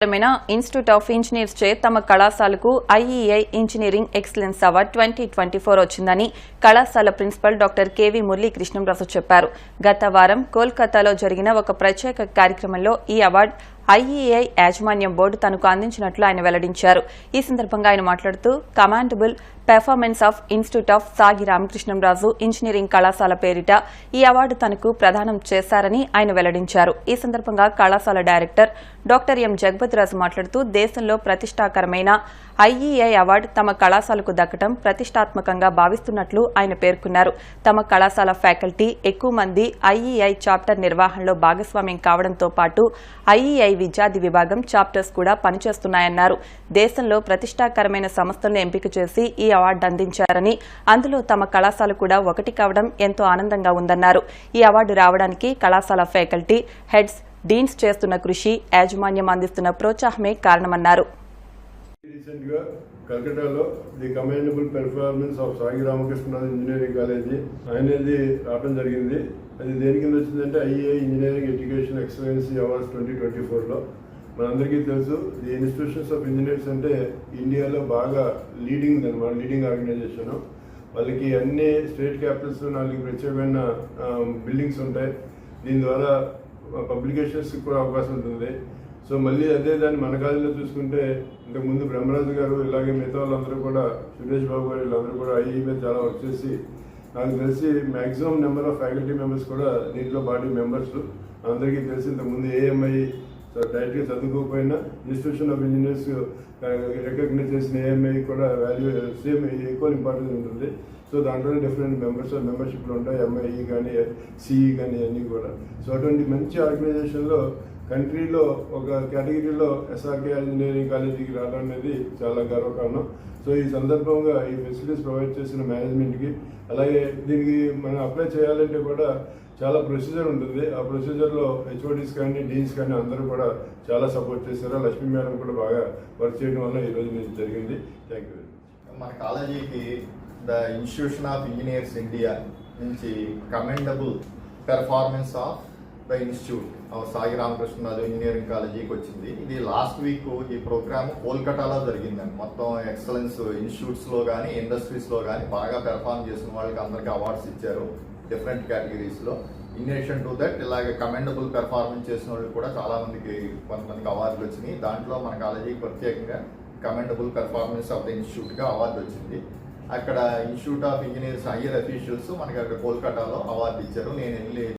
Institute of engineers చే తమ కళాశాలకు ఐఈఐ ఇంజనీరింగ్ ఎక్సలెన్స్ అవార్డు 2024 వచ్చిందని కళాశాల ప్రిన్సిపల్ డాక్టర్ కెవి మురళీకృష్ణంరాజు చెప్పారు. గత వారం కోల్కతాలో జరిగిన ఒక ప్రత్యేక కార్యక్రమంలో ఈ అవార్డు ఐఈఐ యాజమాన్యం బోర్డు తనకు అందించినట్లు ఆయన వెల్లడించారు. ఈ సందర్భంగా ఆయన మాట్లాడుతూ commendable performance of institute of సాగి రామకృష్ణంరాజు ఇంజనీరింగ్ కళాశాల పేరిట ఈ అవార్డు తనకు ప్రదానం చేశారని ఆయన వెల్లడించారు. ఈ సందర్భంగా కళాశాల డైరెక్టర్ డాక్టర్ ఎం జగపతిరాజు మాట్లాడుతూ దేశంలో ప్రతిష్టాకరమైన ఐఈఐ అవార్డు తమ కళాశాలకు దక్కడం ప్రతిష్టాత్మకంగా భావిస్తున్నట్లు ఆయన పేర్కొన్నారు. తమ కళాశాల ఫ్యాకల్టీ ఎక్కువ మంది ఐఈఐ చాప్టర్ నిర్వహణలో భాగస్వామ్యం కావడంతో పాటు ఐఈఐ విద్యార్థి విభాగం చాప్టర్స్ కూడా పనిచేస్తున్నాయన్నారు. దేశంలో ప్రతిష్టాకరమైన సంస్థలను ఎంపిక చేసి ఈ అవార్డు అందించారని, అందులో తమ కళాశాల కూడా ఒకటి కావడం ఎంతో ఆనందంగా ఉందన్నారు. ఈ అవార్డు రావడానికి కళాశాల ఫ్యాకల్టీ, హెడ్స్, డీన్స్ చేస్తున్న కృషి, యాజమాన్యం అందిస్తున్న ప్రోత్సాహమే కారణమన్నారు. రీసెంట్గా కల్కటాలో ది కమాండబుల్ పెర్ఫార్మెన్స్ ఆఫ్ సాగి రామకృష్ణరాజు ఇంజనీరింగ్ కాలేజీ అనేది రావడం జరిగింది. అది దేని కింద వచ్చిందంటే IEI engineering education excellency awards 2024లో. మనందరికీ తెలుసు ది ఇన్స్టిట్యూషన్స్ ఆఫ్ ఇంజనీర్స్ అంటే ఇండియాలో బాగా లీడింగ్ అనమాట, లీడింగ్ ఆర్గనైజేషన్. వాళ్ళకి అన్ని స్టేట్ క్యాపిటల్స్ 4 ప్రత్యేకమైన బిల్డింగ్స్ ఉంటాయి. దీని ద్వారా పబ్లికేషన్స్ కూడా అవకాశం ఉంటుంది. సో మళ్ళీ అదే దాన్ని మన కాలేజీలో చూసుకుంటే ఇంతకుముందు బ్రహ్మరాజు గారు ఇలాగే మిగతా వాళ్ళందరూ కూడా, సురేష్ బాబు గారు వీళ్ళందరూ కూడా ఐఈ మీద చాలా వర్క్ చేసి, నాకు తెలిసి maximum number of faculty members కూడా దీంట్లో బాడీ మెంబర్స్. అందరికీ తెలిసి ఇంతకుముందు ఏఎంఐ డైరెక్ట్గా చదువుకోకపోయినా ఇన్స్టిట్యూషన్ ఆఫ్ ఇంజనీర్స్ రికగ్నైజ్ చేసిన ఏఎంఐ కూడా వాల్యూ సేమ్ ఈక్వల్ ఇంపార్టెన్స్ ఉంటుంది. సో దాంట్లోనే డిఫరెంట్ మెంబర్షిప్లు ఉంటాయి, ఎంఐఈ కానీ సిఈ కానీ అన్నీ కూడా. సో అటువంటి మంచి ఆర్గనైజేషన్లో కంట్రీలో ఒక కేటగిరీలో ఎస్ఆర్కే ఇంజనీరింగ్ కాలేజీకి రావడం అనేది చాలా గర్వకారణం. సో ఈ సందర్భంగా ఈ ఫెసిలిటీస్ ప్రొవైడ్ చేసిన మేనేజ్మెంట్కి, అలాగే దీనికి మనం అప్లై చేయాలంటే కూడా చాలా ప్రొసీజర్ ఉంటుంది. ఆ ప్రొసీజర్లో హెచ్ఓడీస్ కానీ డీన్స్ కానీ అందరూ కూడా చాలా సపోర్ట్ చేశారు. లక్ష్మీ మేడం కూడా బాగా వర్క్ చేయడం వల్ల ఈరోజు నుంచి జరిగింది. Thank you. మన కాలేజీకి the institution of engineers India నుంచి commendable performance of the institute Sagi Ramakrishnaraju engineering కాలేజీకి వచ్చింది. ఇది లాస్ట్ వీక్ ఈ ప్రోగ్రామ్ కోల్కతాలో జరిగిందండి. మొత్తం ఎక్సలెన్స్ ఇన్స్టిట్యూట్స్లో కానీ ఇండస్ట్రీస్లో కానీ బాగా పెర్ఫార్మ్ చేసిన వాళ్ళకి అందరికీ అవార్డ్స్ ఇచ్చారు డిఫరెంట్ కేటగిరీస్లో. ఇన్ అడిషన్ టు దట్ ఇలాగే కమెండబుల్ పెర్ఫార్మెన్స్ చేసిన వాళ్ళకి కూడా చాలా మందికి కొంతమందికి అవార్డులు వచ్చినాయి. దాంట్లో మన కాలేజీకి ప్రత్యేకంగా కమెండబుల్ పెర్ఫార్మెన్స్ ఆఫ్ ద ఇన్స్టిట్యూట్గా అవార్డు వచ్చింది. అక్కడ institute of engineers higher officials మనకి అక్కడ కోల్కతాలో అవార్డు ఇచ్చారు. నేను వెళ్ళి